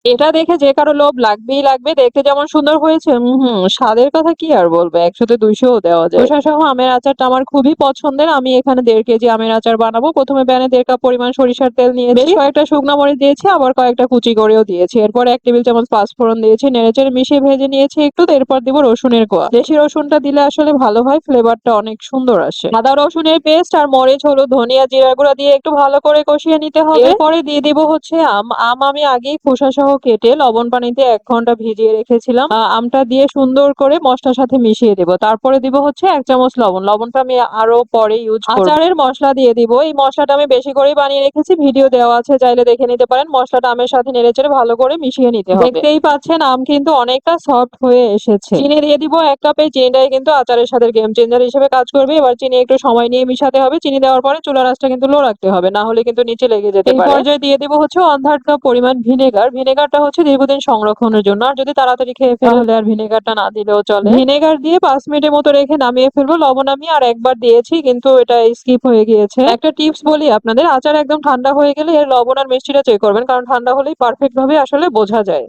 এটা দেখে যে কারো লোভ লাগবেই লাগবে। দেখতে যেমন সুন্দর হয়েছে, স্বাদের কথা কি আর বলবো। ১০০ তে ২০০ ও দেওয়া যায়। খোসা সহ আমের আচারটা আমার খুবই পছন্দের। আমি এখানে ১.৫ কেজি আমের আচার বানাবো। ১ম এ প্যানে ১.৫ কাপ পরিমাণ সরিষার তেল নিয়েছি। বেশ কয়েকটা শুকনা মরিচ দিয়েছি, আবার কয়েকটা কুচি করেও দিয়েছি। এরপর ১ টেবিল চামচ পাঁচফোড়ন দিয়েছি। নেড়েচেড়ে মিশিয়ে ভেজে নিয়েছি একটু। এরপর দিব রসুনের কোয়া। দেশি রসুনটা দিলে আসলে ভালো হয়, ফ্লেভারটা অনেক সুন্দর আসে। আদা রসুনের পেস্ট আর মরিচ, হলুদ, ধনিয়া, জিরার গুঁড়া দিয়ে একটু ভালো করে কষিয়ে নিতে হবে। এরপরে দিয়ে দিব হচ্ছে আম। আমি আগেই খোসা সহ কেটে লবণ পানিতে ১ ঘন্টা ভিজিয়ে রেখেছিলাম। আমটা দিয়ে সুন্দর করে মসলার সাথে মিশিয়ে দেব। তারপরে দিব হচ্ছে ১ চামচ লবণ। লবণটা আমি আরো পরে ইউজ করব। আচারের মসলা দিয়ে দিব। এই মসলাটা আমি বেশি করেই বানিয়ে রেখেছি। ভিডিও দেওয়া আছে, চাইলে দেখে নিতে পারেন। মসলাটা আমের সাথে নেড়েচেড়ে ভালো করে মিশিয়ে নিতে হবে। দেখতেই পাচ্ছেন আম কিন্তু অনেকটা সফট হয়ে এসেছে। চিনি দিয়ে দিব ১ কাপ। এই চিনিটাই কিন্তু আচারের সাথে গেম চেঞ্জার হিসেবে কাজ করবে। এবার চিনি একটু সময় নিয়ে মিশাতে হবে। চিনি দেওয়ার পরে চুলার আঁচটা কিন্তু লো রাখতে হবে, না হলে কিন্তু নিচে লেগে যেতে পারে। এই পর্যায়ে দিয়ে দিব হচ্ছে 1/3 কাপ পরিমাণ ভিনেগার। ভিনেগারটা হচ্ছে দীর্ঘদিন সংরক্ষণের জন্য। আর যদি তাড়াতাড়ি খেয়ে ফেলা হলে আর ভিনেগারটা না দিলেও চলে। ভিনেগার দিয়ে ৫ মিনিটের মতো রেখে নামিয়ে ফেলবো। লবণ আমি আর একবার দিয়েছি, কিন্তু এটা স্কিপ হয়ে গিয়েছে। একটা টিপস বলি আপনাদের, আচার একদম ঠান্ডা হয়ে গেলে এর লবণ আর মিষ্টিটা চেক করবেন, কারণ ঠান্ডা হলেই পারফেক্ট ভাবে আসলে বোঝা যায়।